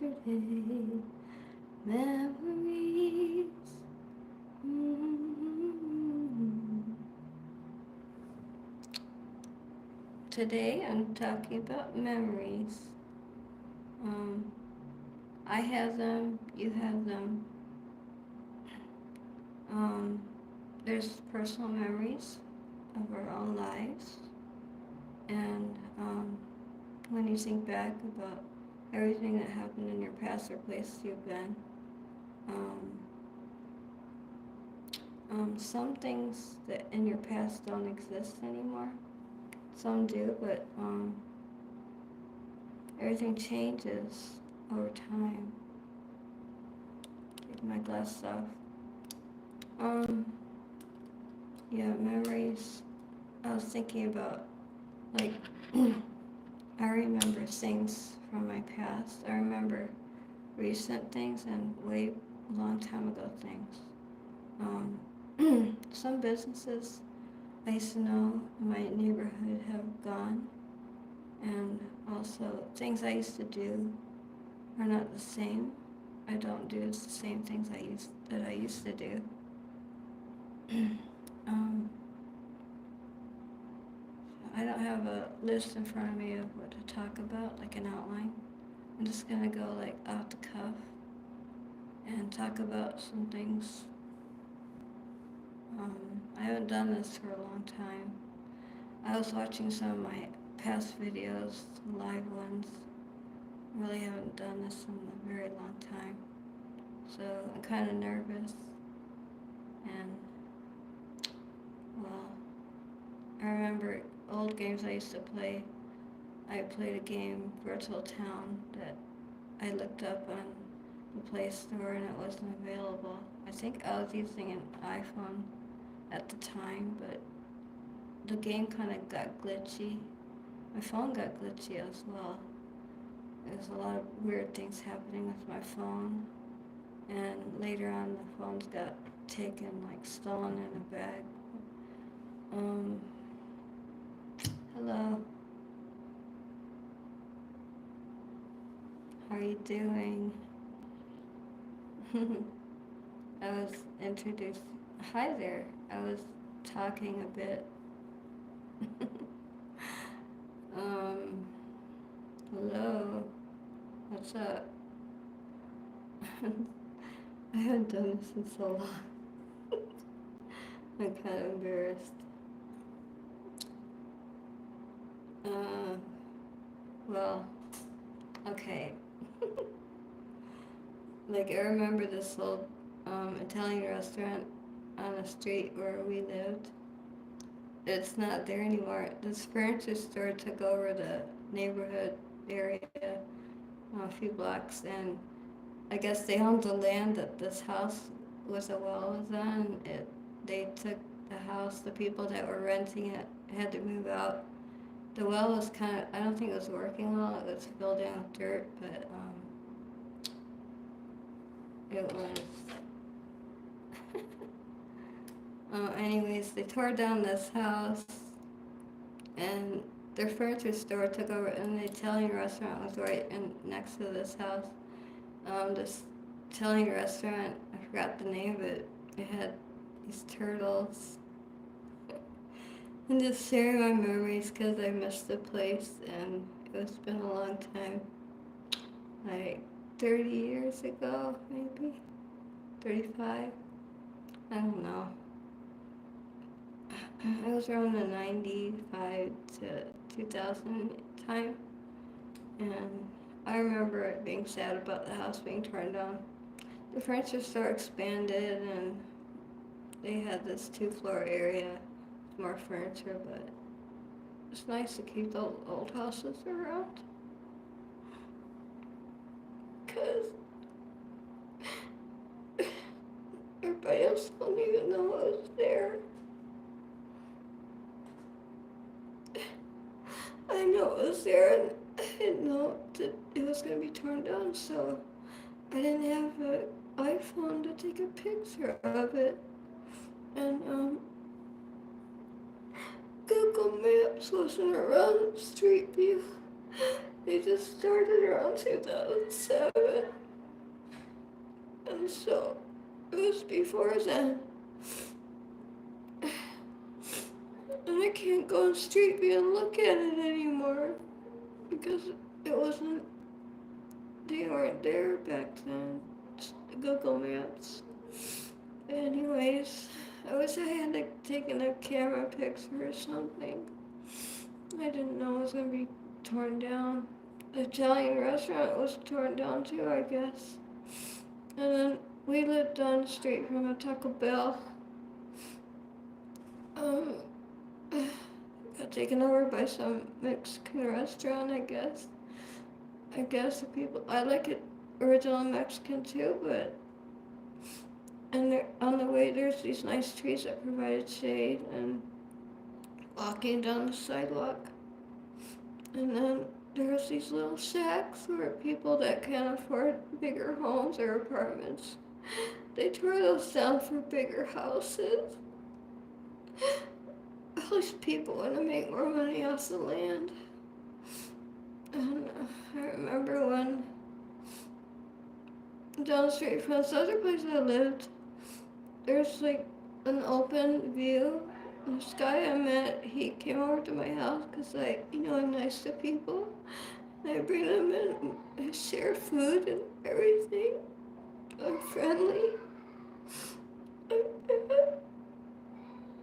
yesterday. Memories. Mm. Today I'm talking about memories. Um, I have them, you have them. Um, there's personal memories of our own lives. And when you think back about everything that happened in your past or places you've been, um, some things that in your past don't exist anymore. Some do, but everything changes over time. Take my glasses off. Um, yeah, memories. I was thinking about, like, I remember things from my past. I remember recent things and way long time ago things. Some businesses I used to know in my neighborhood have gone, and also things I used to do are not the same. I don't do the same things I used to do. um, I don't have a list in front of me of what to talk about, like an outline. I'm just gonna go like off the cuff and talk about some things. I haven't done this for a long time. I was watching some of my past videos, live ones. Really haven't done this in a very long time. So I'm kind of nervous. And, well, I remember old games I used to play. I played a game, Virtual Town, that I looked up on the Play Store and it wasn't available. I think I was using an iPhone at the time, but the game kind of got glitchy. My phone got glitchy as well. There's a lot of weird things happening with my phone. And later on, the phones got taken, like stolen in a bag. Um, hello. How are you doing? I was introduced. Hi there. I was talking a bit. um, hello. What's up? I haven't done this in so long. I'm kind of embarrassed. Uh, well, okay. Like, I remember this old Italian restaurant on the street where we lived. It's not there anymore. This furniture store took over the neighborhood area a few blocks, and I guess they owned the land that this house was a well was on. They took the house. The people that were renting it had to move out. The well was kind of, I don't think it was working well. It was filled in with dirt, but it was. Anyways, they tore down this house, and their furniture store took over, and the Italian restaurant was right in next to this house. This Italian restaurant, I forgot the name of it. It had these turtles. I'm just sharing my memories because I missed the place, and it's been a long time. Like 30 years ago, maybe 35. I don't know. It was around the 95 to 2000 time, and I remember it being sad about the house being torn down. The furniture store expanded, and they had this 2-floor area with more furniture, but it's nice to keep the old houses around, because everybody else don't even know I was there. I know it was there, and I didn't know that it was going to be torn down, so I didn't have an iPhone to take a picture of it. And Google Maps wasn't around Street View. They just started around 2007, and so it was before then. And I can't go on Street View and look at it anymore because it wasn't, they weren't there back then. Google Maps. Anyways, I wish I had taken a camera picture or something. I didn't know it was gonna be torn down. The Italian restaurant was torn down too, I guess. And then we lived down the street from a Taco Bell. Um, got taken over by some Mexican restaurant, I guess. I guess the people, I like it original Mexican too, but, and there, on the way there's these nice trees that provided shade, and walking down the sidewalk. And then there's these little shacks where people that can't afford bigger homes or apartments, they tore those down for bigger houses. All these people want to make more money off the land. And I remember when down the street from this other place I lived, there's like an open view. This guy I met, he came over to my house because I'm nice to people. And I bring them in, I share food and everything. I'm friendly.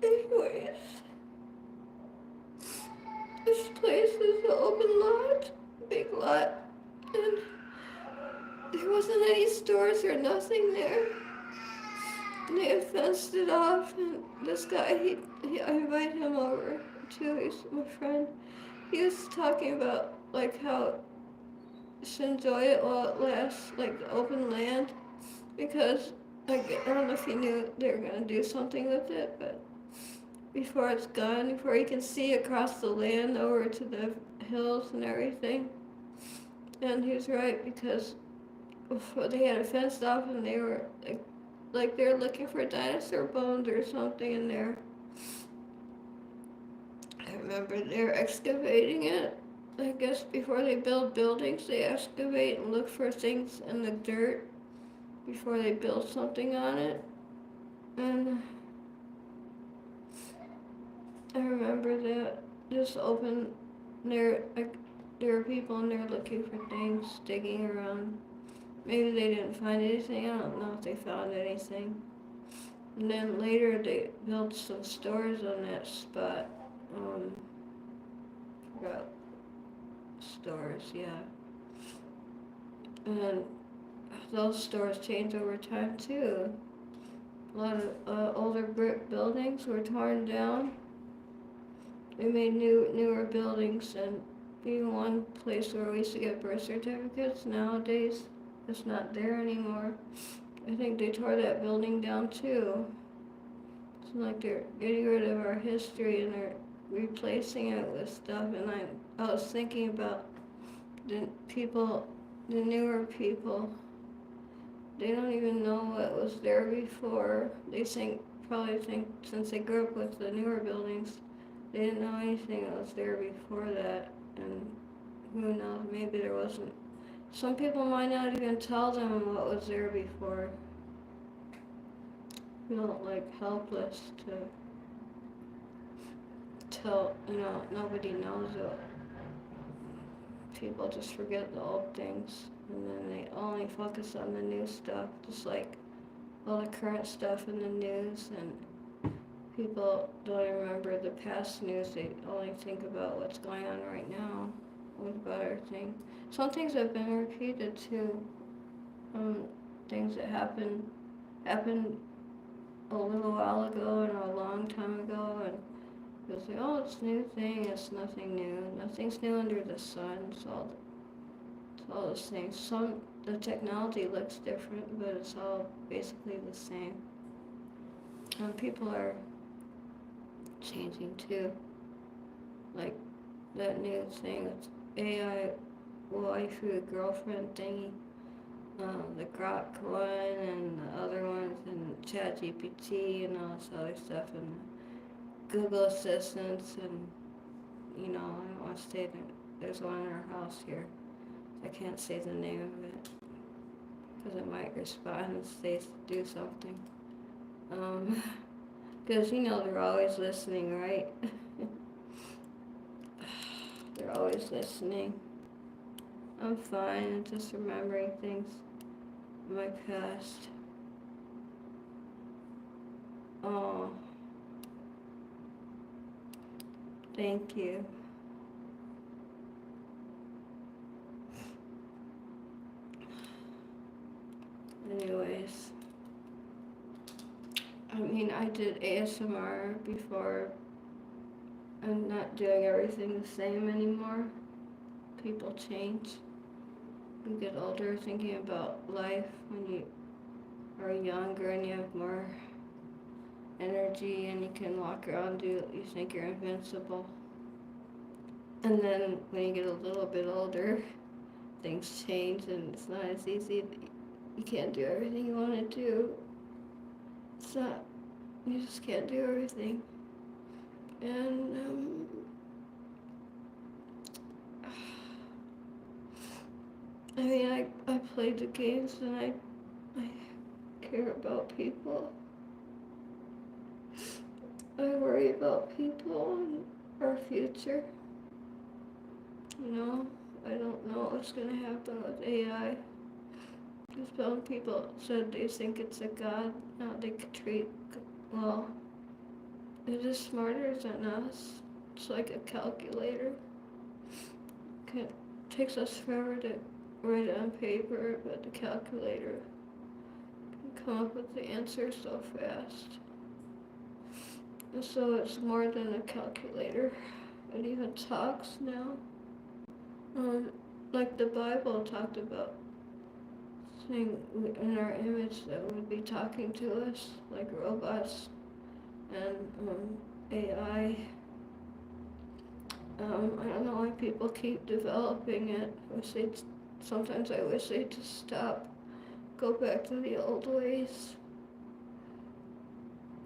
Anyways, this place is an open lot, big lot, and there wasn't any stores or nothing there. And they had fenced it off, and this guy, I invited him over too, he's my friend. He was talking about like how you should enjoy it while it lasts, like the open land, because like, I don't know if he knew they were gonna do something with it, but before it's gone, before you can see across the land over to the hills and everything. And he was right, because they had it fenced off and they were like they were looking for dinosaur bones or something in there. I remember they were excavating it. I guess before they build buildings, they excavate and look for things in the dirt before they build something on it. And I remember that just open there, like, there were people in there looking for things, digging around. Maybe they didn't find anything. I don't know if they found anything. And then later they built some stores on that spot. Forgot stores, yeah. And those stores changed over time too. A lot of older brick buildings were torn down. They made newer buildings, and even one place where we used to get birth certificates, nowadays it's not there anymore. I think they tore that building down too. It's like they're getting rid of our history and they're replacing it with stuff. And I was thinking about the newer people. They don't even know what was there before. They probably think since they grew up with the newer buildings, they didn't know anything that was there before that. And who knows, maybe there wasn't. Some people might not even tell them what was there before. Feel like helpless to tell, nobody knows it. People just forget the old things, and then they only focus on the new stuff, just like all the current stuff in the news, and people don't remember the past news. They only think about what's going on right now with about everything. Some things have been repeated too. Things that happened a little while ago and a long time ago, and you'll say, oh, it's a new thing. It's nothing new. Nothing's new under the sun. It's all the same. The technology looks different, but it's all basically the same. And people are changing too. Like that new thing with AI waifu girlfriend thingy. The Grok one and the other ones, and ChatGPT and all this other stuff, and Google Assistants, and I don't want to say there's one in our house here. I can't say the name of it because it might respond and say do something. Because they're always listening, right? They're always listening. I'm fine. I'm just remembering things in my past. Oh, thank you. Anyways, I did ASMR before. I'm not doing everything the same anymore. People change. You get older, thinking about life when you are younger and you have more energy and you can walk around, you think you're invincible. And then when you get a little bit older, things change and it's not as easy. You can't do everything you want to do. It's not, you just can't do everything. And I play the games and I care about people. I worry about people and our future. I don't know what's gonna happen with AI. Because some people said they think it's a god. Now they could treat, well, it is smarter than us. It's like a calculator. It takes us forever to write it on paper, but the calculator can come up with the answer so fast. And so it's more than a calculator. It even talks now. Like the Bible talked about saying in our image that would be talking to us like robots and AI. I don't know why people keep developing it. Sometimes I wish they'd just stop, go back to the old ways.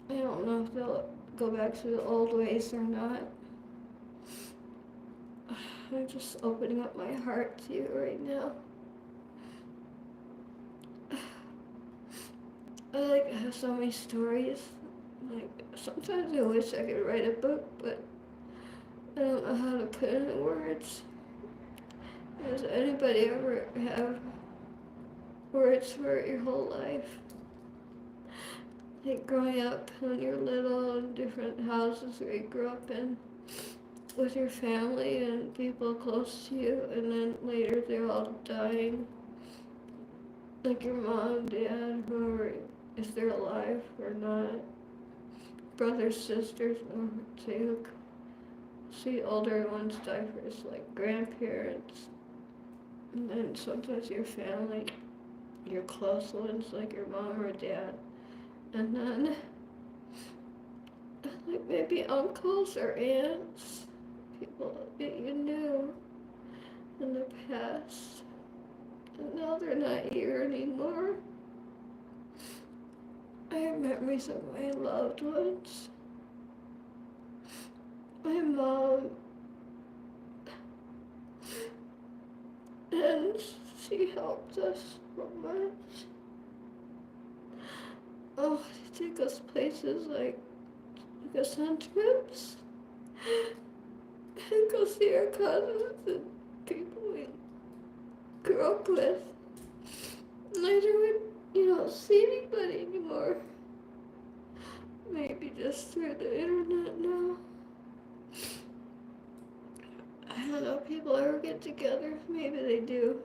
I don't know if they'll go back to the old ways or not. I'm just opening up my heart to you right now. I have so many stories. Sometimes I wish I could write a book, but I don't know how to put it in words. Does anybody ever have words for your whole life? Like growing up when you're little in different houses where you grew up in with your family and people close to you, and then later they're all dying. Like your mom, dad, whoever, if they're alive or not. Brothers, sisters, or see older ones die first, like grandparents. And then sometimes your family, your close ones, like your mom or dad. And then, like maybe uncles or aunts, people that you knew in the past. And now they're not here anymore. I have memories of my loved ones. My mom, and she helped us so much. Oh, she took us places like us on trips and go see our cousins and people we grew up with. Later we don't see anybody anymore. Maybe just through the internet now. I don't know if people ever get together. Maybe they do.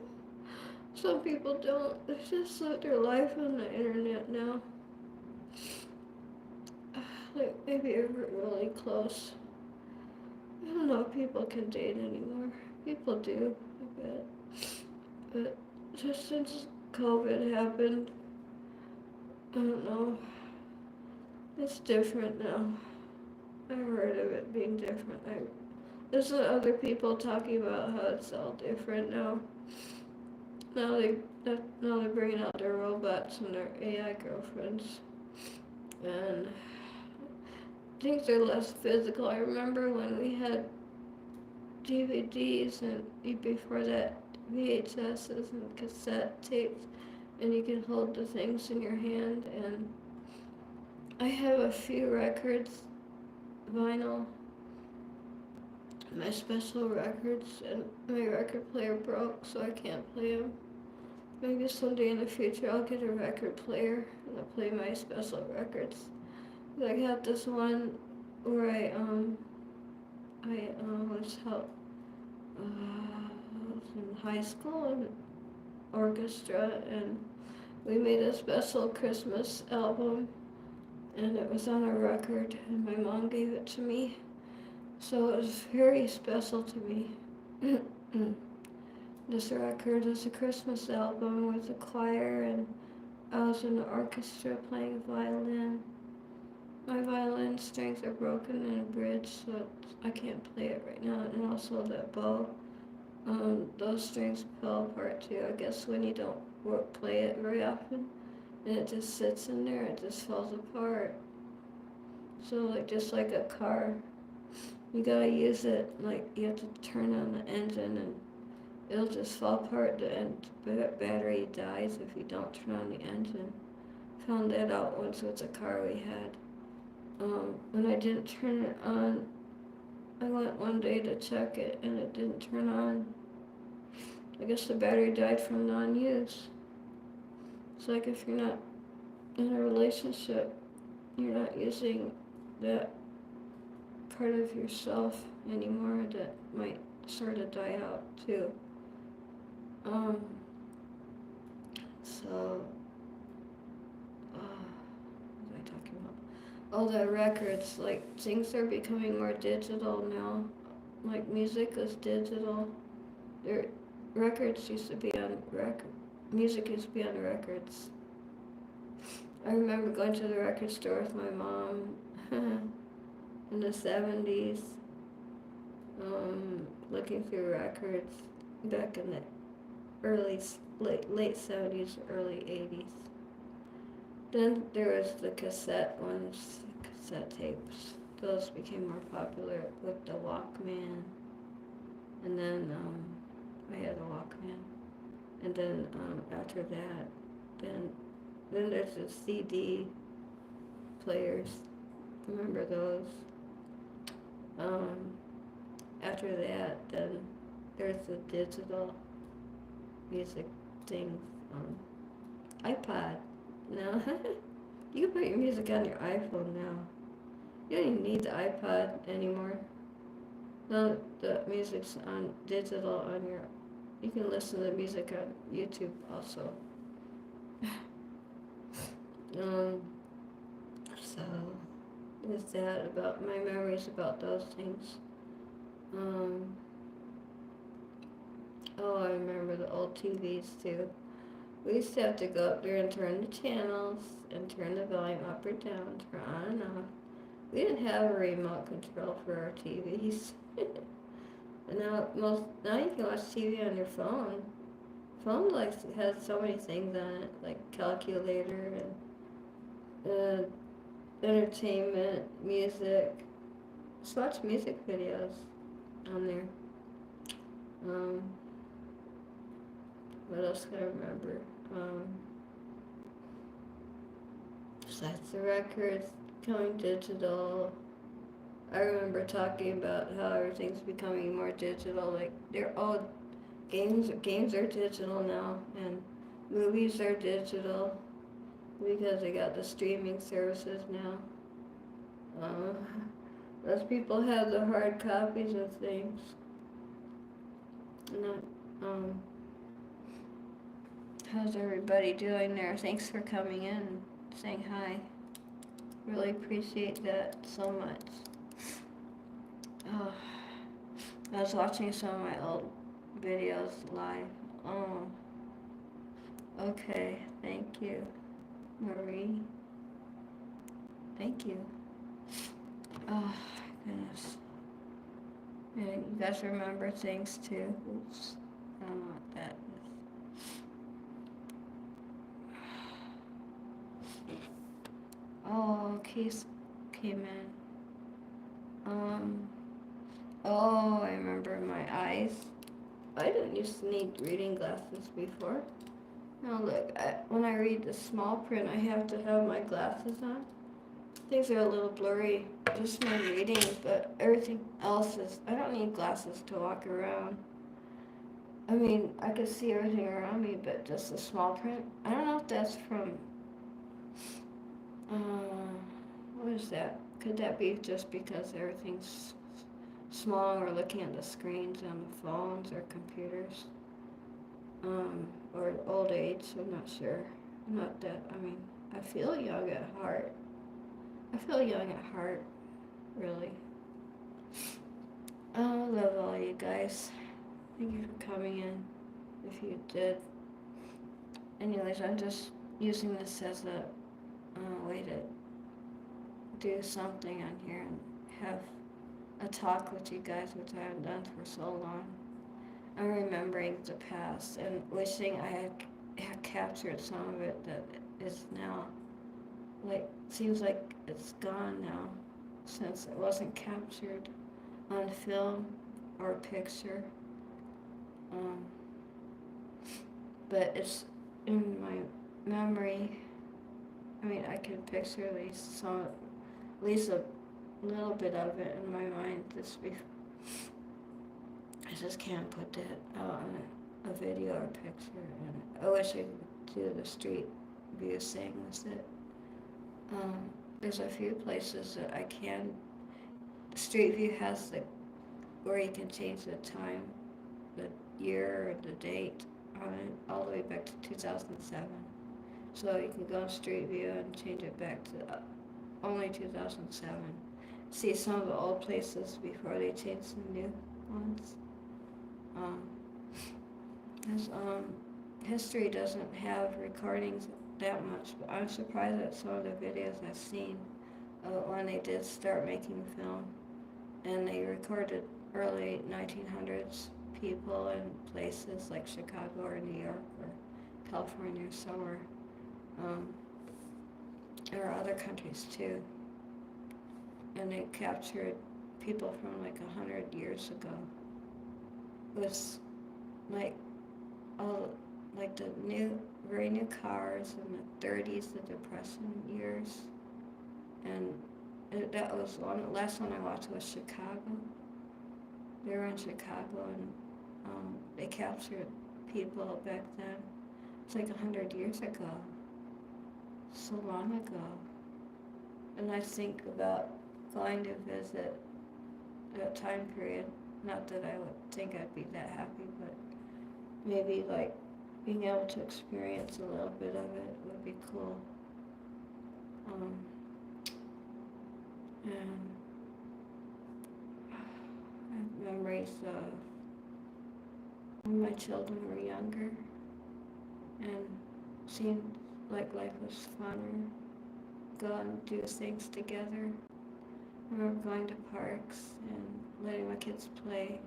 Some people don't. They just live their life on the internet now. Like maybe we're really close. I don't know if people can date anymore. People do, I bet. But just since COVID happened, I don't know. It's different now. I've heard of it being different. There's other people talking about how it's all different now. Now they're bringing out their robots and their AI girlfriends, and things are less physical. I remember when we had DVDs and before that VHSs and cassette tapes, and you can hold the things in your hand. And I have a few records, vinyl, my special records, and my record player broke, so I can't play them. Maybe someday in the future I'll get a record player and I'll play my special records. I got this one where I was help. I was in high school in orchestra, and we made a special Christmas album, and it was on a record, and my mom gave it to me, so it was very special to me. This record is a Christmas album with a choir, and I was in the orchestra playing violin. My violin strings are broken and abridged, so I can't play it right now. And also that bow, those strings fell apart too. I guess when you don't play it very often, and it just sits in there, it just falls apart. So just like a car, you gotta use it, like you have to turn on the engine and it'll just fall apart. The battery dies if you don't turn on the engine. Found that out once with a car we had. When I didn't turn it on, I went one day to check it and it didn't turn on. I guess the battery died from non-use. It's like if you're not in a relationship, you're not using that part of yourself anymore, that might sort of die out too. So, what was I talking about? All the records, like things are becoming more digital now. Like music is digital. Records used to be on music used to be on records. I remember going to the record store with my mom in the 70s, looking through records back in the late 70s, early 80s. Then there was the cassette ones, cassette tapes. Those became more popular with the Walkman. And then I had a Walkman. And then after that, then there's the CD players. Remember those? After that, then there's the digital music things. iPod. No, you can put your music on your iPhone now. You don't even need the iPod anymore. No, the music's on digital on your. You can listen to music on YouTube also. So there's that about my memories about those things. I remember the old TVs too. We used to have to go up there and turn the channels and turn the volume up or down, turn on and off. We didn't have a remote control for our TVs. And now you can watch TV on your phone. Phone has so many things on it, like calculator and entertainment, music. Just watch music videos on there. What else can I remember? Besides the records going digital, I remember talking about how everything's becoming more digital. Like they're all games are digital now, and movies are digital because they got the streaming services now. Those people have the hard copies of things. And how's everybody doing there? Thanks for coming in and saying hi. Really appreciate that so much. I was watching some of my old videos live. Okay, thank you, Marie. Thank you. Oh, goodness. And you guys remember things too. Oops, I don't know what that is. Oh, Keith came in. Oh, I remember my eyes. I didn't used to need reading glasses before. Now look, when I read the small print, I have to have my glasses on. Things are a little blurry, just my reading, but everything else is, I don't need glasses to walk around. I mean, I can see everything around me, but just the small print. I don't know if that's from, what is that? Could that be just because everything's small and we're looking at the screens on the phones or computers? Or old age, I'm not sure. Not that, I mean, I feel young at heart. I feel young at heart, really. I love all you guys. Thank you for coming in, if you did. Anyways, I'm just using this as a way to do something on here and have a talk with you guys, which I haven't done for so long. I'm remembering the past and wishing I had captured some of it that is now, like, seems like it's gone now, since it wasn't captured on film or picture. But it's in my memory. I mean, I can picture at least at least a little bit of it in my mind. I just can't put that out on a video or picture. And I wish I could do the street view thing with it. There's a few places that I can. Street View has where you can change the time, the year, or the date on it, all the way back to 2007. So you can go on Street View and change it back to only 2007. See some of the old places before they changed the new ones. History doesn't have recordings that much, but I'm surprised at some of the videos I've seen when they did start making film, and they recorded early 1900s people in places like Chicago or New York or California or somewhere. There are other countries too, and they captured people from like 100 years ago. It was like all like the very new cars in the 30s, the Depression years, and that was the last one I watched was Chicago. They were in Chicago, and they captured people back then. It's like 100 years ago, so long ago. And I think about going to visit that time period. Not that I would think I'd be that happy, but maybe like being able to experience a little bit of it would be cool. And I have memories of when my children were younger and seemed like life was funner. Go and do things together. I remember going to parks and letting my kids play,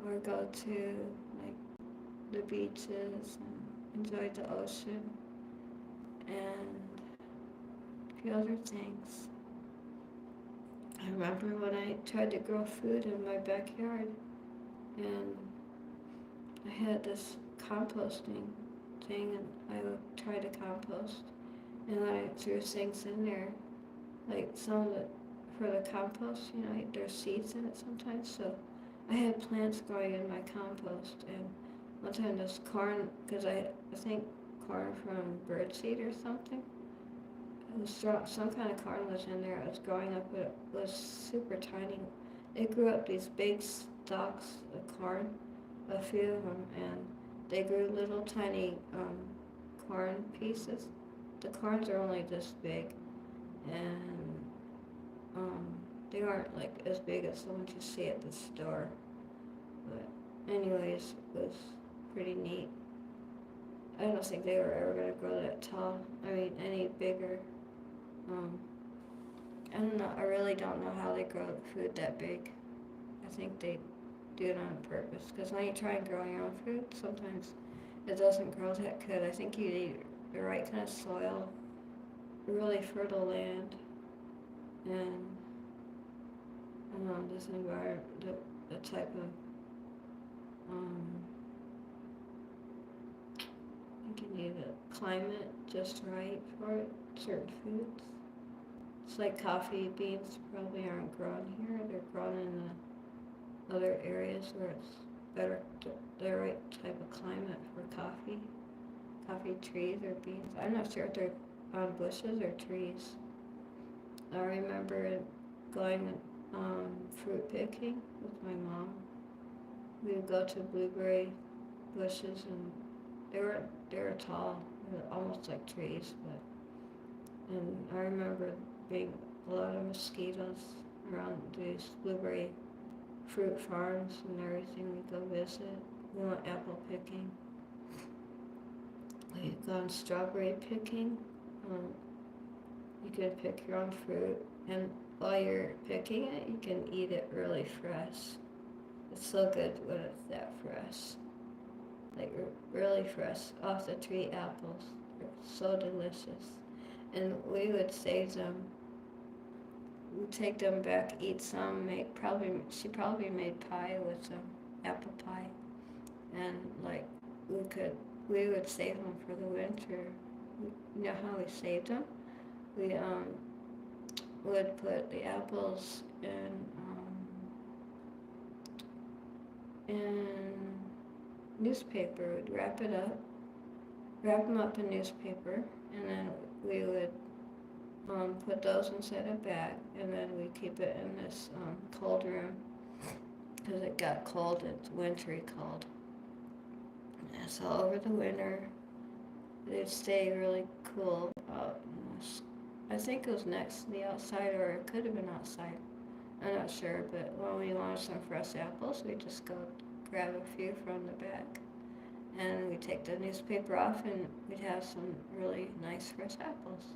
or go to like the beaches and enjoy the ocean and a few other things. I remember when I tried to grow food in my backyard, and I had this composting thing, and I would try to compost, and I threw things in there, like some of the, for the compost, there's seeds in it sometimes, so I had plants growing in my compost, and one time this corn, because I think corn from birdseed or something, it was some kind of corn was in there. It was growing up, but it was super tiny. It grew up these big stalks of corn, a few of them, and they grew little tiny corn pieces. The corns are only this big, and they aren't like as big as the ones you see at the store. But anyways, it was pretty neat. I don't think they were ever going to grow that tall. I mean, any bigger. I don't know. I really don't know how they grow food that big. I think they do it on purpose. Because when you try and grow your own food, sometimes it doesn't grow that good. I think you need the right kind of soil, really fertile land, and this environment, a type of, I think you need a climate just right for it, certain foods. It's like coffee beans probably aren't grown here, they're grown in the other areas where it's better, the right type of climate for coffee trees or beans. I'm not sure if they're on bushes or trees. I remember going fruit picking with my mom. We would go to blueberry bushes, and they were tall, they were almost like trees, and I remember being a lot of mosquitoes around these blueberry fruit farms and everything. We'd go visit. We went apple picking. We'd gone strawberry picking. Um, you can pick your own fruit, and while you're picking it, you can eat it really fresh. It's so good when it's that fresh. Like really fresh, off the tree apples. They're so delicious. And we would save them. We'd take them back, eat some, she probably made pie with them, apple pie. And like, we would save them for the winter. You know how we saved them? We would put the apples in newspaper. We'd wrap them up in newspaper, and then we would put those inside a bag, and then we keep it in this cold room because it got cold. It's wintry cold. And so over the winter, they'd stay really cool out in this. I think it was next to the outside, or it could have been outside. I'm not sure, but when we wanted some fresh apples, we'd just go grab a few from the bag. And we'd take the newspaper off, and we'd have some really nice fresh apples.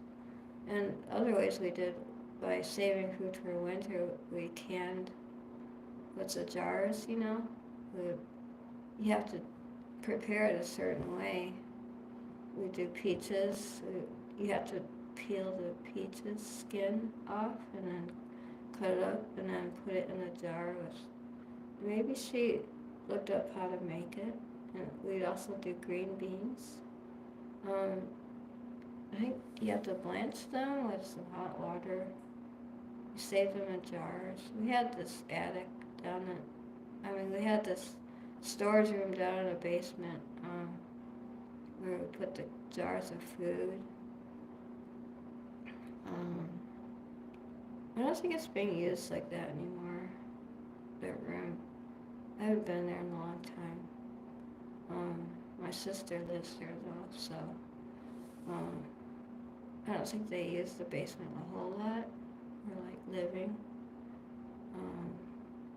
And other ways we did, by saving food for winter, we canned with the jars, you know. You have to prepare it a certain way. We do peaches. You have to peel the peaches skin off and then cut it up and then put it in a jar with, maybe she looked up how to make it. And we'd also do green beans. I think you have to blanch them with some hot water. You save them in jars. We had this attic down we had this storage room down in the basement where we put the jars of food. I don't think it's being used like that anymore, that room. I haven't been there in a long time. My sister lives there though, so I don't think they use the basement a whole lot for like living.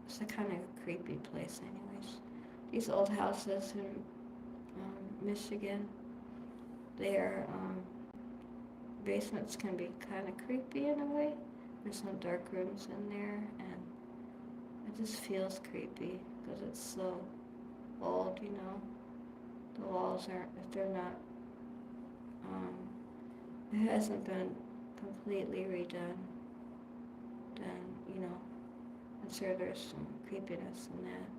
It's a kind of creepy place anyways. These old houses in Michigan, their basements can be kind of creepy in a way. There's some dark rooms in there, and it just feels creepy because it's so old, you know. The walls aren't, if they're not, it hasn't been completely redone, then, you know, I'm sure there's some creepiness in that.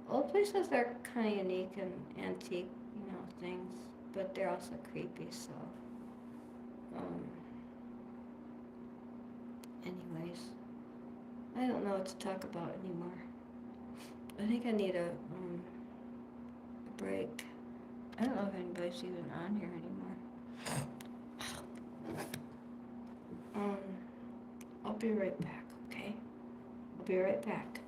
Old places are kind of unique and antique, you know, things, but they're also creepy, so, anyways, I don't know what to talk about anymore. I think I need a break. I don't know if anybody's even on here anymore. I'll be right back, okay? I'll be right back.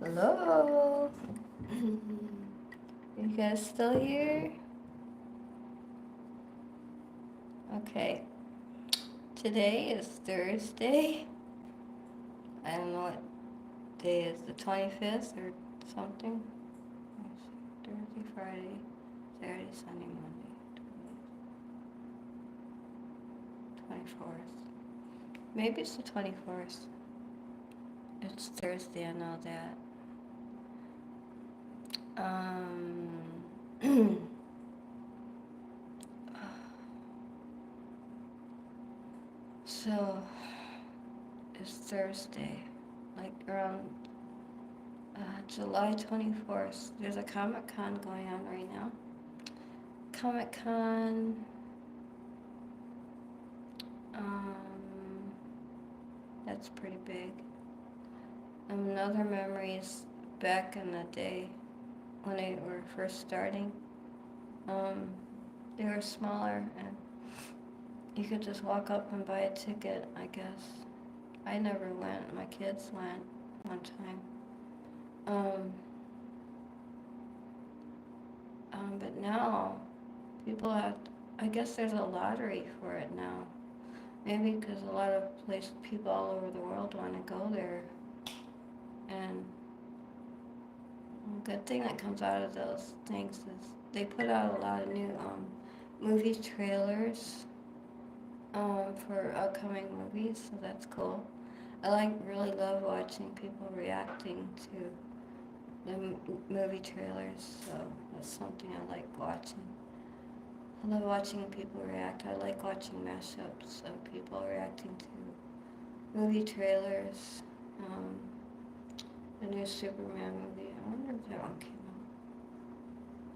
Hello? You guys still here? Okay. Today is Thursday. I don't know what day is, the 25th or something. Thursday, Friday, Saturday, Sunday, Monday, 24th. Maybe it's the 24th. It's Thursday, I know that. So, it's Thursday, like around July 24th. There's a Comic-Con going on right now. Comic-Con, that's pretty big. Another memory is back in the day when they were first starting. They were smaller and you could just walk up and buy a ticket, I guess. I never went. My kids went one time. But now, people have, I guess there's a lottery for it now. Maybe because a lot of people all over the world want to go there. And a good thing that comes out of those things is they put out a lot of new movie trailers for upcoming movies, so that's cool. I really love watching people reacting to the movie trailers, so that's something I like watching. I love watching people react. I like watching mashups of people reacting to movie trailers. The new Superman movie, I wonder if that one came out.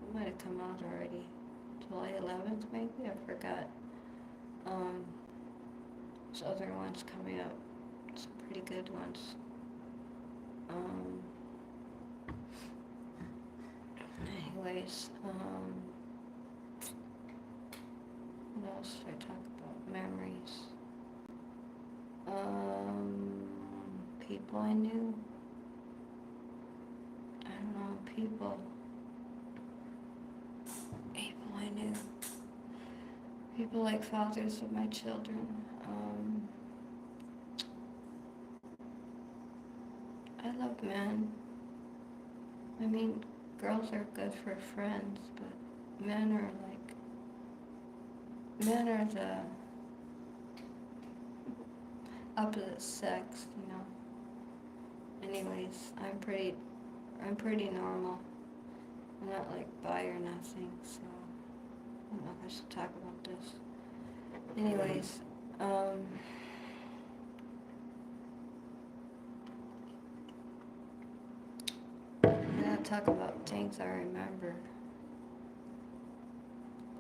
It might have come out already. July 11th maybe? I forgot. There's other ones coming up. Some pretty good ones. Anyways, what else should I talk about? Memories. People I knew. I don't know, people I knew. People like fathers of my children. I love men. I mean, girls are good for friends, but men are the opposite sex, you know. Anyways, I'm pretty normal. I'm not like bi or nothing, so I don't know if I should talk about this. Anyways, I'm gonna talk about things I remember.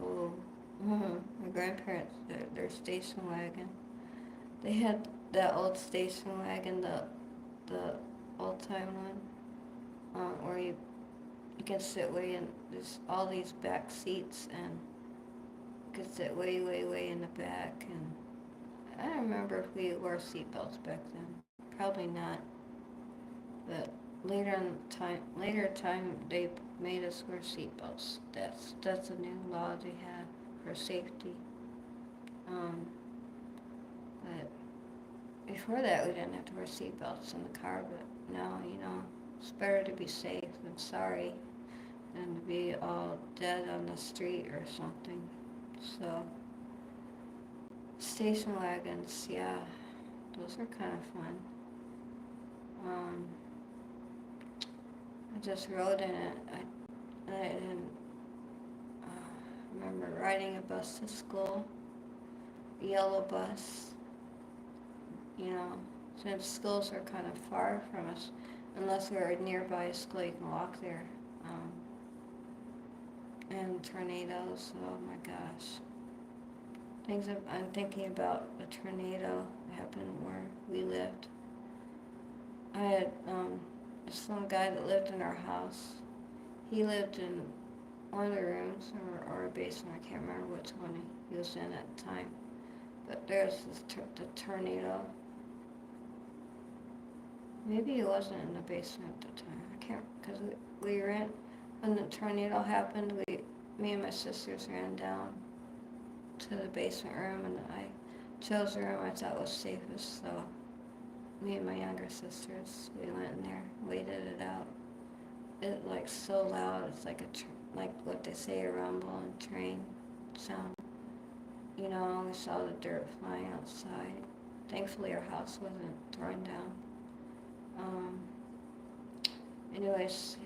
Oh, my grandparents, their station wagon. They had that old station wagon, the old time one, where you can sit way in. There's all these back seats, and you can sit way, way, way in the back. And I don't remember if we wore seatbelts back then. Probably not. But later time, they made us wear seatbelts. That's a new law they had for safety. But before that we didn't have to wear seatbelts in the car, but now, it's better to be safe than sorry than to be all dead on the street or something. So, station wagons, yeah, those are kind of fun. I just rode in it. I didn't remember riding a bus to school, a yellow bus, since schools are kind of far from us, unless we're nearby a school, you can walk there. And tornadoes, oh my gosh. I'm thinking about a tornado that happened where we lived. I had some guy that lived in our house. He lived in one of the rooms or a basement. I can't remember which one he was in at the time. But there's the tornado. Maybe he wasn't in the basement at the time. I can't, because we ran, when the tornado happened, me and my sisters ran down to the basement room, and I chose the room I thought was safest, so me and my younger sisters, we went in there, waited it out. It like so loud, it's like like what they say, a rumble and train sound. We saw the dirt flying outside. Thankfully our house wasn't torn down. Anyways,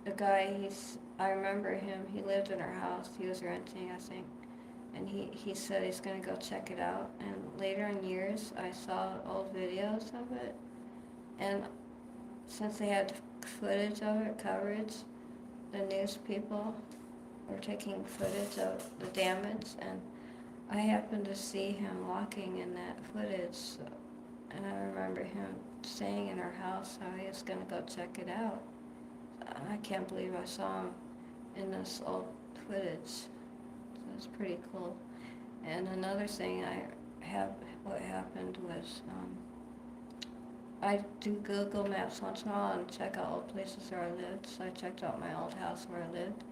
the guy, I remember him, he lived in our house, he was renting, I think, and he said he's going to go check it out, and later in years, I saw old videos of it, and since they had footage of it, coverage, the news people were taking footage of the damage, and I happened to see him walking in that footage, and I remember him saying in our house how he was going to go check it out. I can't believe I saw him in this old footage. So it's pretty cool. And another thing what happened was, I do Google Maps once in a while and check out old places where I lived. So I checked out my old house where I lived.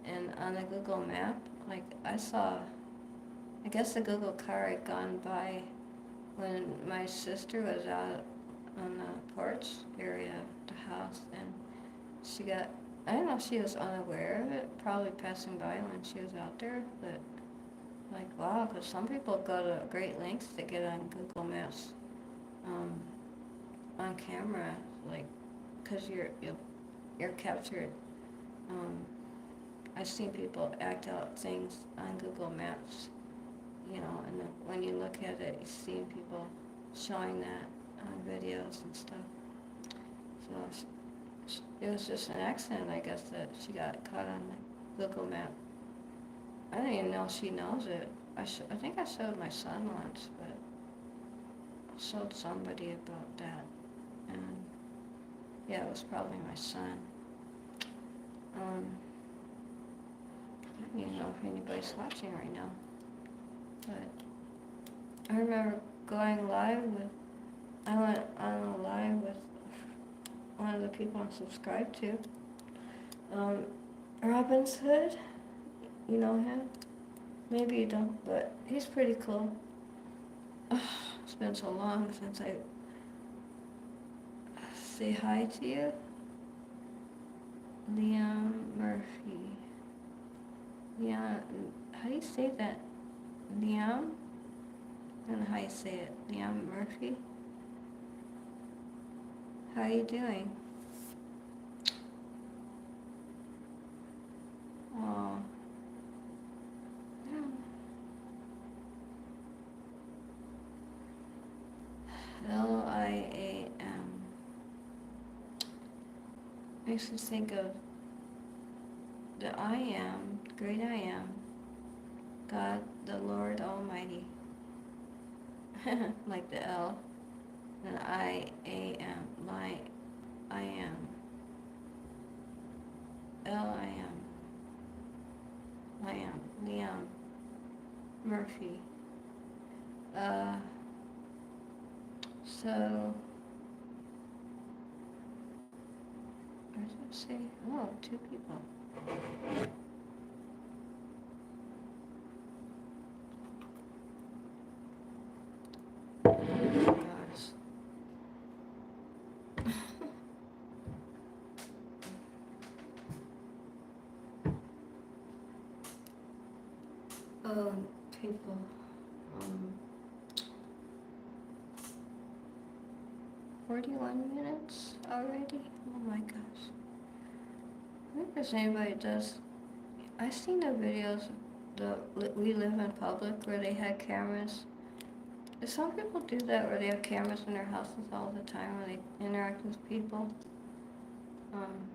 And on the Google map, I guess the Google car had gone by when my sister was out on the porch area of the house, and I don't know if she was unaware of it, probably passing by when she was out there, but wow, because some people go to great lengths to get on Google Maps on camera, because you're captured. I've seen people act out things on Google Maps, and when you look at it, you see people showing that on videos and stuff. So it was just an accident, I guess, that she got caught on the Google map. I don't even know if she knows it. I think I showed my son once, but I showed somebody about that. And yeah, it was probably my son. I don't even know if anybody's watching right now. But I remember going live I went on a live with one of the people I'm subscribed to. Robin's Hood, you know him? Maybe you don't, but he's pretty cool. It's been so long since I say hi to you. Liam Murphy. Yeah, how do you say that? Liam? I don't know how you say it. Liam Murphy? How are you doing? Oh. Liam. Makes me think of the I Am, great I Am, God, the Lord Almighty. Like the L. And I am, I am. Liam Murphy. So, what does it say? Oh, 2 people. Oh my gosh. People. Um, 41 minutes already? Oh my gosh. I wonder if anybody does. I've seen the videos, We Live in Public, where they had cameras. Do some people do that, where they have cameras in their houses all the time when they interact with people? Um,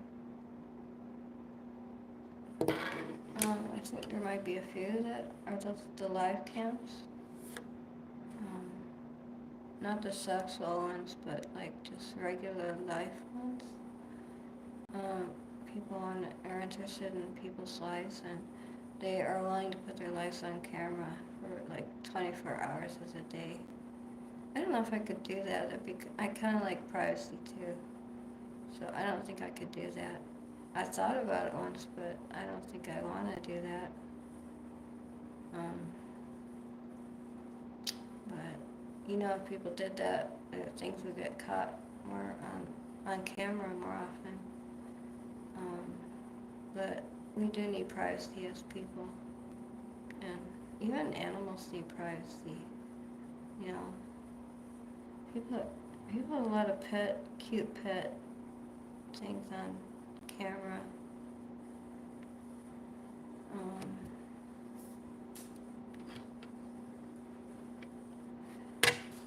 I think there might be a few that are just the live cams. Um, Not the sexual ones, but like just regular life ones. People are interested in people's lives, and they are willing to put their lives on camera for like 24 hours as a day. I don't know if I could do that. I kind of like privacy too, so I don't think I could do that. I thought about it once, but I don't think I want to do that. Um, but if people did that, things would get caught more on camera more often. But we do need privacy as people, and even animals need privacy. You know, people have a lot of cute pet things on camera.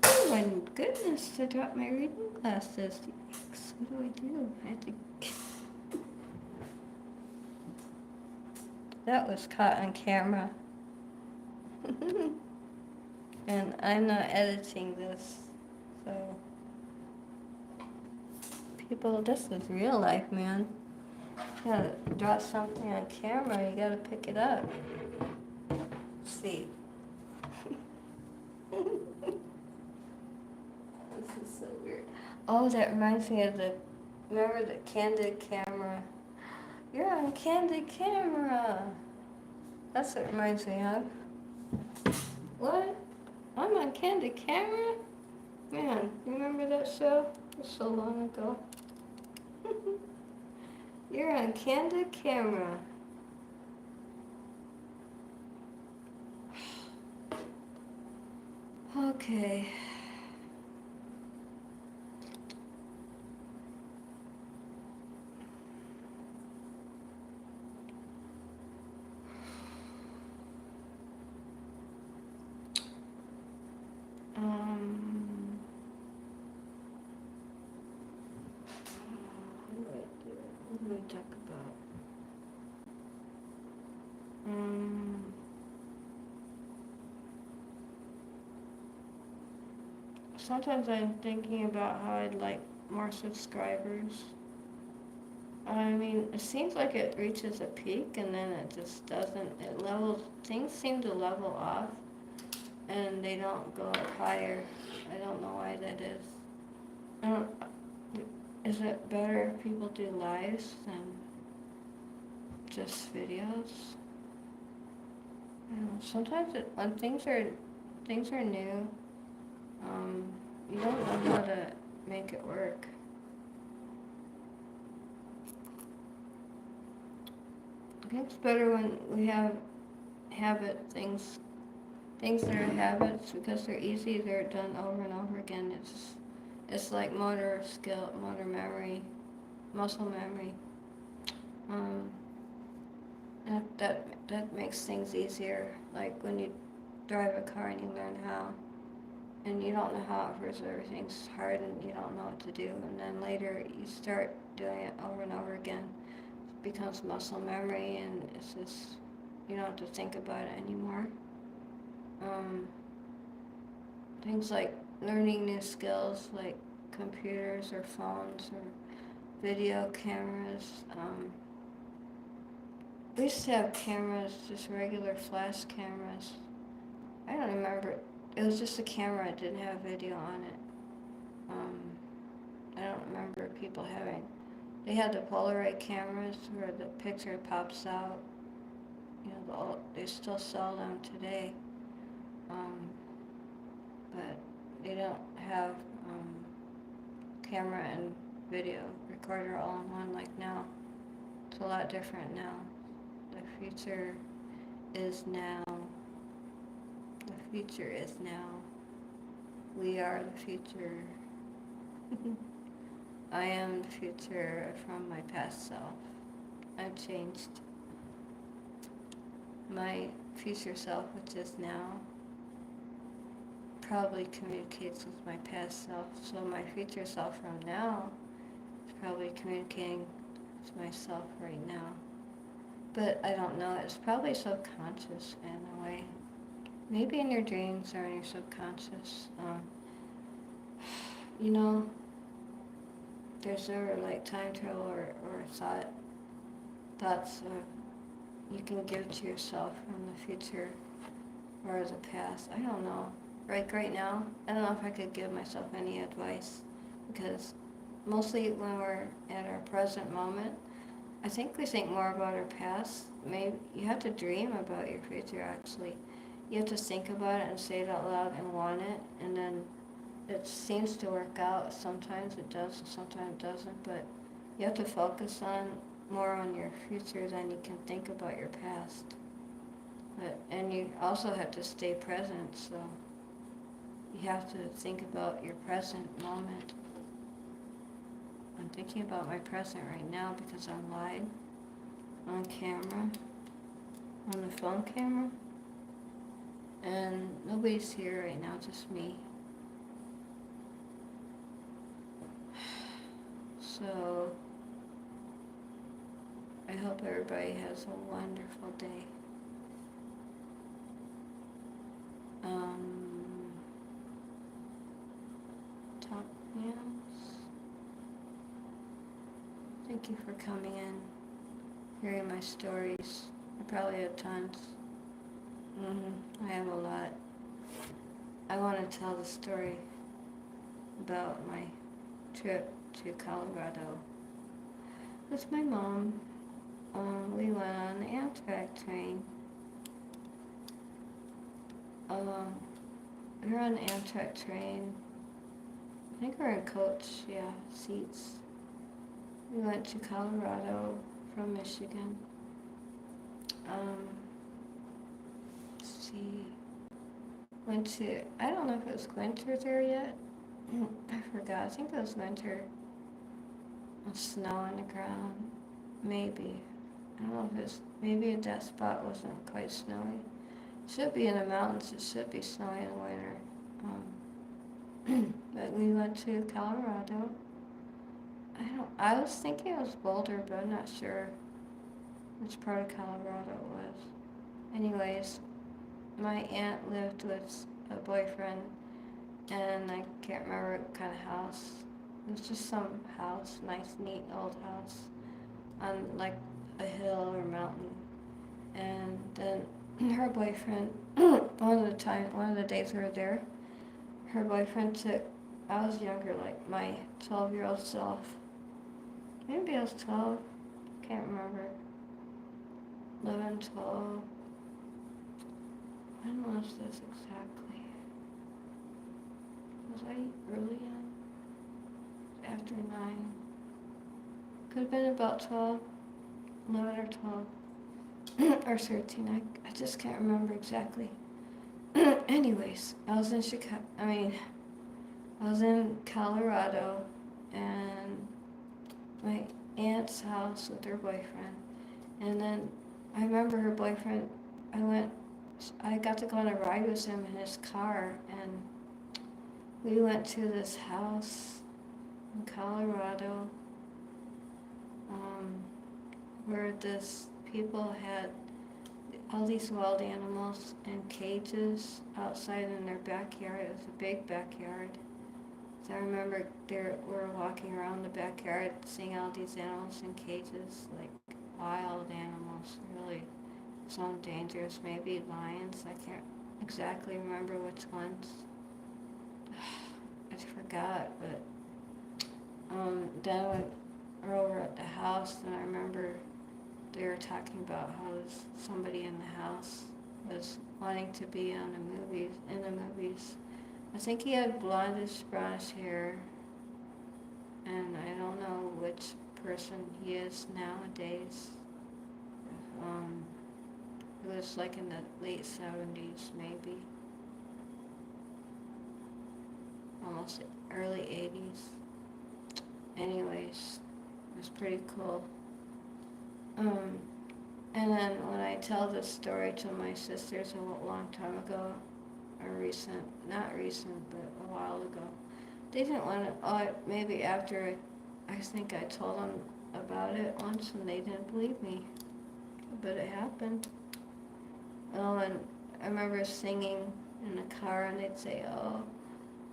Oh my goodness! I dropped my reading glasses. Yikes, what do? I have to. That was caught on camera. And I'm not editing this, so people, this is real life, man. You gotta drop something on camera, you gotta pick it up. Let's see. This is so weird. Oh, that reminds me of remember the Candid camera? You're on Candid camera. That's what it reminds me of. What? I'm on Candid camera? Man, remember that show? It was so long ago. You're on Candid camera. Okay. What do I talk about? Sometimes I'm thinking about how I'd like more subscribers. I mean, it seems like it reaches a peak and then it just doesn't. Things seem to level off and they don't go up higher. I don't know why that is. Is it better if people do lives than just videos? Sometimes when things are new, you don't know how to make it work. I think it's better when we have things that are habits, because they're easy, they're done over and over again. It's like motor skill, motor memory, muscle memory. That makes things easier. Like when you drive a car and you learn how, and you don't know how at first, everything's hard and you don't know what to do, and then later you start doing it over and over again. It becomes muscle memory, and it's just, you don't have to think about it anymore. Things like learning new skills like computers or phones or video cameras. We used to have cameras, just regular flash cameras. I don't remember. It was just a camera. It didn't have video on it. I don't remember people having. They had the Polaroid cameras where the picture pops out. They still sell them today. But they don't have camera and video recorder all in one like now. It's a lot different now. The future is now. future is now. We are the future. I am the future from my past self. I've changed. My future self, which is now, probably communicates with my past self. So my future self from now is probably communicating with myself right now. But I don't know, it's probably subconscious in a way. Maybe in your dreams or in your subconscious. You know, there's never like time travel or thoughts you can give to yourself from the future or the past. I don't know. Like right now, I don't know if I could give myself any advice because mostly when we're at our present moment, I think we think more about our past. Maybe you have to dream about your future actually. You have to think about it and say it out loud and want it, and then it seems to work out. Sometimes it does, sometimes it doesn't, but you have to focus more on your future than you can think about your past. And you also have to stay present, so you have to think about your present moment. I'm thinking about my present right now because I'm live on camera, on the phone camera, and nobody's here right now, just me. So I hope everybody has a wonderful day. Top news. Thank you for coming in, hearing my stories. I probably have tons. I have a lot. I want to tell the story about my trip to Colorado with my mom. We went on the Amtrak train. We were on the Amtrak train. I think we're in coach, seats. We went to Colorado from Michigan. Let's see. Went to, I don't know if it was winter there yet. I forgot. I think it was winter. Snow on the ground. Maybe. I don't know if it's, maybe that spot wasn't quite snowy. It should be in the mountains. It should be snowy in the winter. But we went to Colorado. I was thinking it was Boulder, but I'm not sure which part of Colorado it was. Anyways, my aunt lived with a boyfriend, and I can't remember what kind of house. It was just some house, nice, neat old house on like a hill or mountain. And then her boyfriend, one of the days we were there, her boyfriend took, I was younger, like my 12-year-old self. Maybe I was 12, can't remember. 11, 12. When was this exactly? Was I early on? After 9. Could have been about 12, 11 or 12, or 13. I just can't remember exactly. Anyways, I was in Colorado, and my aunt's house with her boyfriend. And then I remember her boyfriend, I got to go on a ride with him in his car, and we went to this house in Colorado, where this people had all these wild animals in cages outside in their backyard. It was a big backyard. So I remember we're walking around the backyard seeing all these animals in cages, like wild animals, really some dangerous, maybe lions. I can't exactly remember which ones. I forgot, but then we were over at the house, and I remember they were talking about how somebody in the house was wanting to be in the movies. I think he had blondish, brownish hair, and I don't know which person he is nowadays. It was like in the late 70s, maybe. almost early 80s. Anyways, it was pretty cool. And then when I tell this story to my sisters a long time ago, not recent, but a while ago, they didn't want to, maybe after I think I told them about it once and they didn't believe me, but it happened. Oh, and I remember singing in the car and they'd say, oh,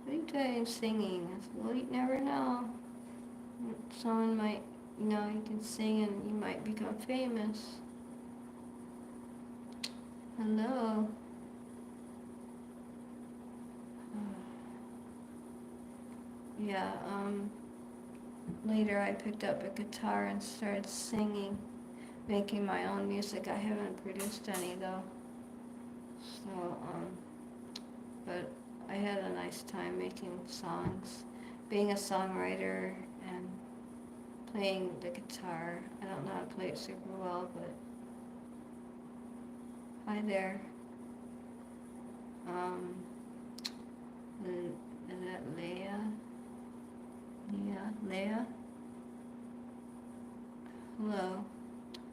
what are you doing singing? I said, well, you never know. Someone might, you can sing and you might become famous. Hello. Yeah, later I picked up a guitar and started singing, making my own music. I haven't produced any though. So, but I had a nice time making songs, being a songwriter and playing the guitar. I don't know how to play it super well, but hi there. Is that Leah? Yeah, Leah? Hello.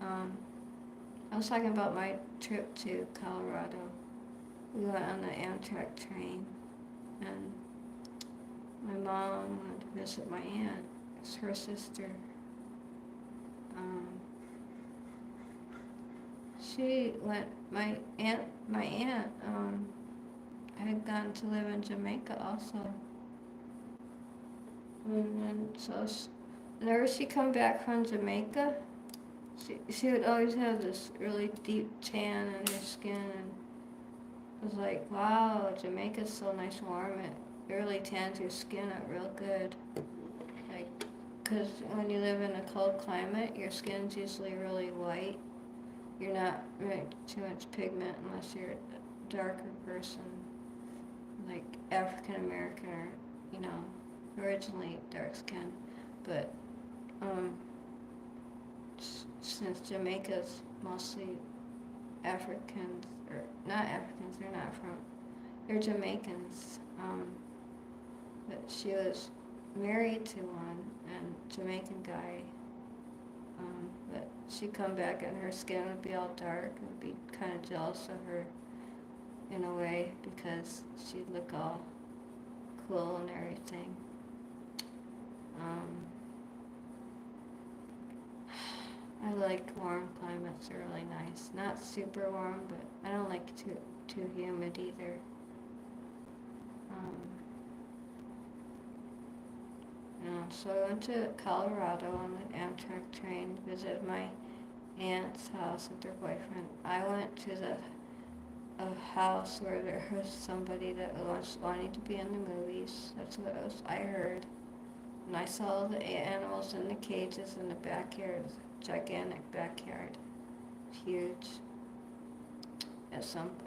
I was talking about my trip to Colorado. We went on the Amtrak train, and my mom went to visit my aunt. It's her sister. She went, my aunt, had gone to live in Jamaica also. And then, so, whenever she come back from Jamaica, she would always have this really deep tan on her skin, and it was like, wow, Jamaica's so nice and warm, it really tans your skin up real good. Like, because when you live in a cold climate, your skin's usually really white. You're not really too much pigment unless you're a darker person, like African American or, originally dark skin. But since Jamaica's mostly Africans, or not Africans, they're Jamaicans. But she was married to one, and Jamaican guy. But she'd come back and her skin would be all dark and would be kind of jealous of her in a way because she'd look all cool and everything. I like warm climates, they're really nice. Not super warm, but I don't like too humid either. So I went to Colorado on the Amtrak train, visited my aunt's house with her boyfriend. I went to a house where there was somebody that was wanting to be in the movies. That's what I heard. And I saw the animals in the cages in the backyard, gigantic backyard, huge.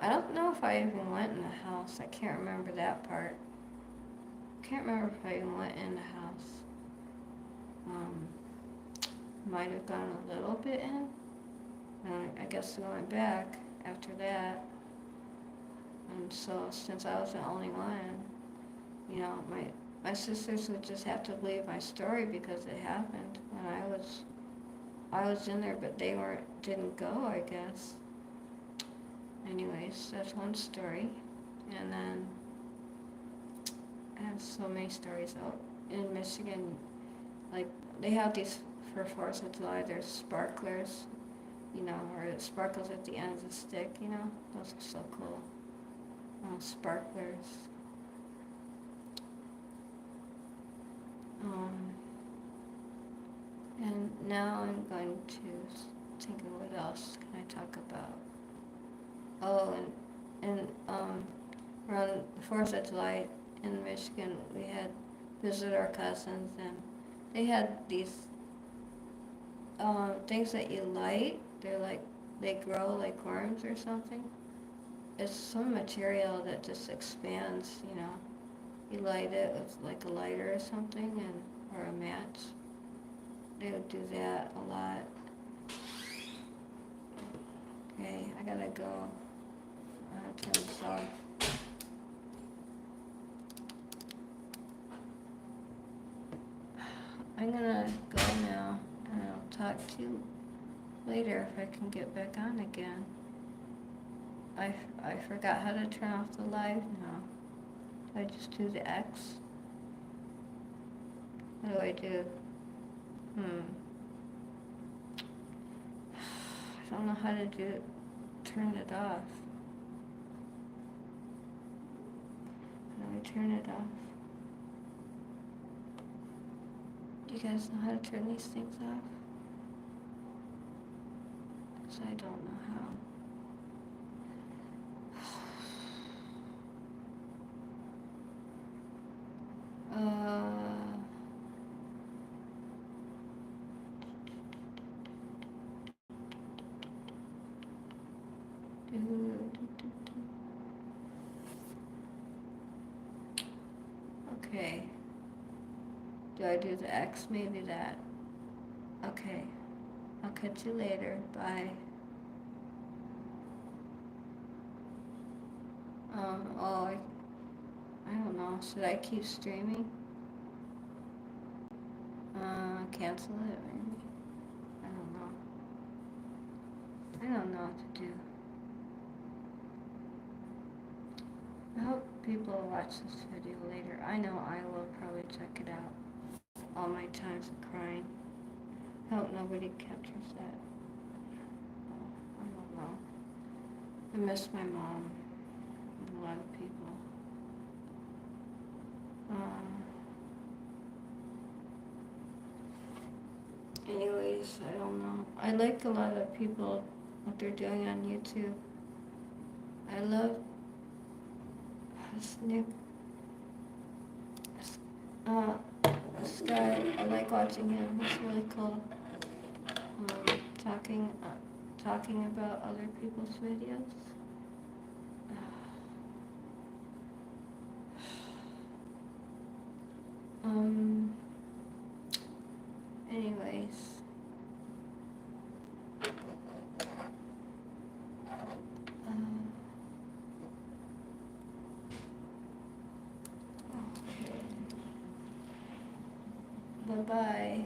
I don't know if I even went in the house. I can't remember that part. Can't remember if I even went in the house. Might have gone a little bit in. I guess I went back after that. And so since I was the only one, my sisters would just have to believe my story because it happened. And I was in there, but they didn't go, I guess. Anyways, that's one story. And then I have so many stories out in Michigan. Like, they have these for 4th of July, there's sparklers, where it sparkles at the end of the stick, those are so cool. Sparklers. And now I'm going to think of what else can I talk about. Oh, and around the 4th of July in Michigan, we had visited our cousins, and they had these things that you light. They're like, they grow like worms or something. It's some material that just expands, You light it with like a lighter or something, or a match. They would do that a lot. Okay, I gotta go. I have to turn this off. I'm gonna go now, and I'll talk to you later if I can get back on again. I forgot how to turn off the live now. Do I just do the X? What do I do? I don't know how to do it. Turn it off. How do I turn it off? Do you guys know how to turn these things off? Because I don't know how. Okay. Do I do the X? Maybe that. Okay. I'll catch you later. Bye. I don't know. Should I keep streaming? Cancel it maybe? I don't know. I don't know what to do. I hope people will watch this video later. I know I will probably check it out. All my times of crying. I hope nobody captures that. I don't know. I miss my mom and a lot of people. Anyways, I don't know. I like a lot of people, what they're doing on YouTube. I love this new, this guy, I like watching him. He's really cool. Talking about other people's videos. Anyways. Okay. Bye-bye.